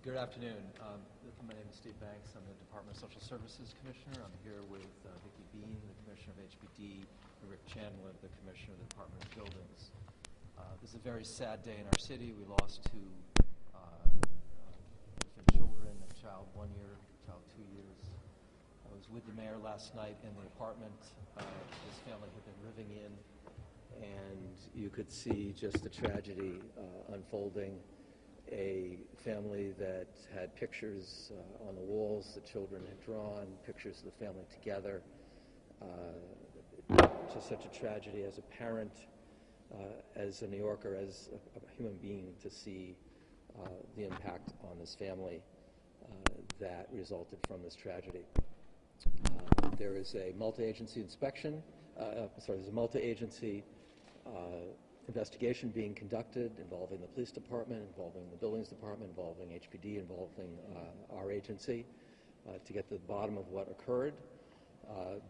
Good afternoon. My name is Steve Banks. I'm the Department of Social Services Commissioner. I'm here with Vicki Bean, the Commissioner of HPD, and Rick Chandler, the Commissioner of the Department of Buildings. This is a very sad day in our city. We lost two infant children, a child 1 year, a child 2 years. I was with the mayor last night in the apartment this family had been living in, and you could see just the tragedy unfolding. A family that had pictures on the walls the children had drawn, pictures of the family together. Just such a tragedy as a parent, as a New Yorker, as a human being, to see the impact on this family that resulted from this tragedy. There is a multi-agency inspection, there's a multi-agency investigation being conducted involving the police department, involving the buildings department, involving HPD, involving our agency to get to the bottom of what occurred.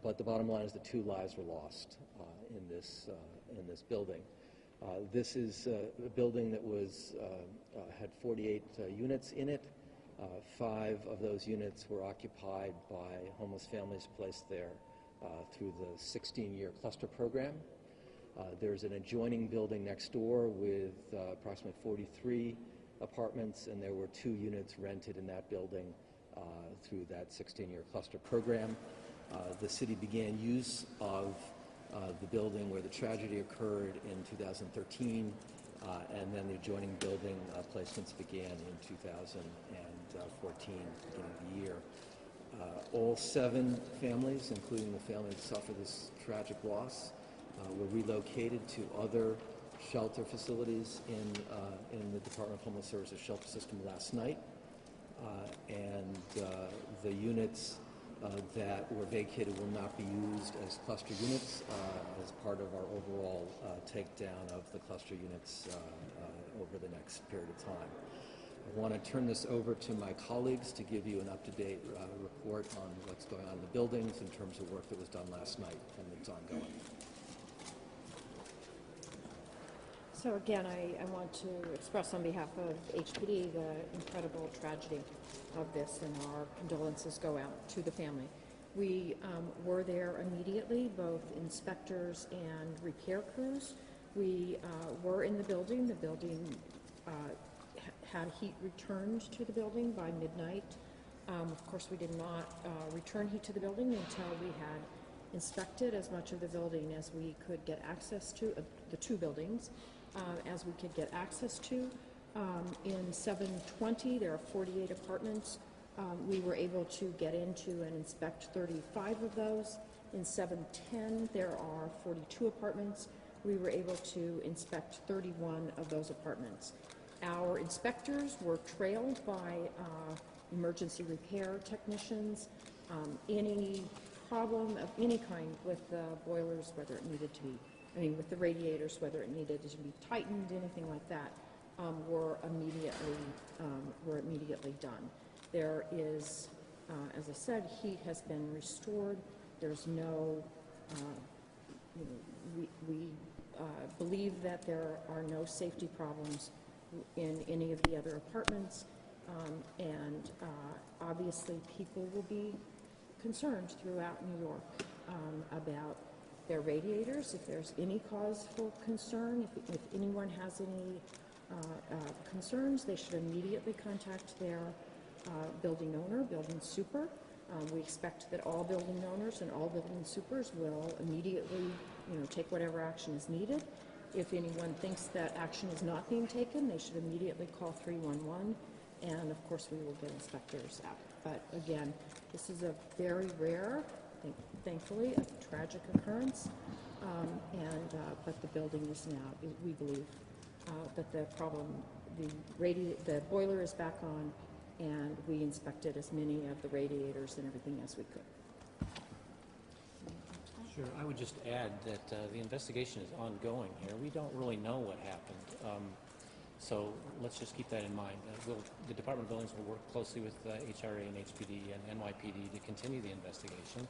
But the bottom line is that 2 lives were lost in this building. This is a building that had 48 units in it. 5 of those units were occupied by homeless families placed there through the 16-year cluster program. There's an adjoining building next door with approximately 43 apartments, and there were 2 units rented in that building through that 16-year cluster program. The city began use of the building where the tragedy occurred in 2013, and then the adjoining building placements began in 2014, beginning of the year. All 7 families, including the family that suffered this tragic loss, were relocated to other shelter facilities in the Department of Homeless Services shelter system last night. And the units that were vacated will not be used as cluster units as part of our overall takedown of the cluster units over the next period of time. I want to turn this over to my colleagues to give you an up-to-date report on what's going on in the buildings in terms of work that was done last night and that's ongoing. So again, I want to express on behalf of HPD the incredible tragedy of this, and our condolences go out to the family. We were there immediately, both inspectors and repair crews. We were in the building. The building had heat returned to the building by midnight. Of course, we did not return heat to the building until we had inspected as much of the building as we could get access to, the 2 buildings, as we could get access to. In 720, there are 48 apartments. We were able to get into and inspect 35 of those. In 710, there are 42 apartments. We were able to inspect 31 of those apartments. Our inspectors were trailed by emergency repair technicians. Any problem of any kind with the boilers, whether it needed to be, with the radiators, whether it needed to be tightened, anything like that, were immediately done. There is, as I said, heat has been restored. There's no, we believe that there are no safety problems in any of the other apartments, and obviously people will be concerned throughout New York about their radiators. If there's any cause for concern, if anyone has any concerns, they should immediately contact their building owner, building super. We expect that all building owners and all building supers will immediately, take whatever action is needed. If anyone thinks that action is not being taken, they should immediately call 311, and of course we will get inspectors out. But again, this is a very rare, thankfully, a tragic occurrence, but the building is now, we believe, that the problem, the boiler is back on, and we inspected as many of the radiators and everything as we could. Sure. I would just add that the investigation is ongoing here. We don't really know what happened. So let's just keep that in mind. The Department of Buildings will work closely with HRA and HPD and NYPD to continue the investigation.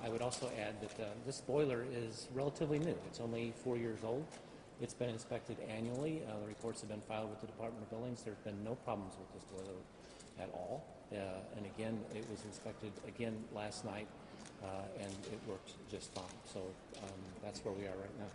I would also add that this boiler is relatively new. It's only 4 years old. It's been inspected annually. The reports have been filed with the Department of Buildings. There's been no problems with this boiler at all. And again, it was inspected again last night, and it worked just fine. So that's where we are right now.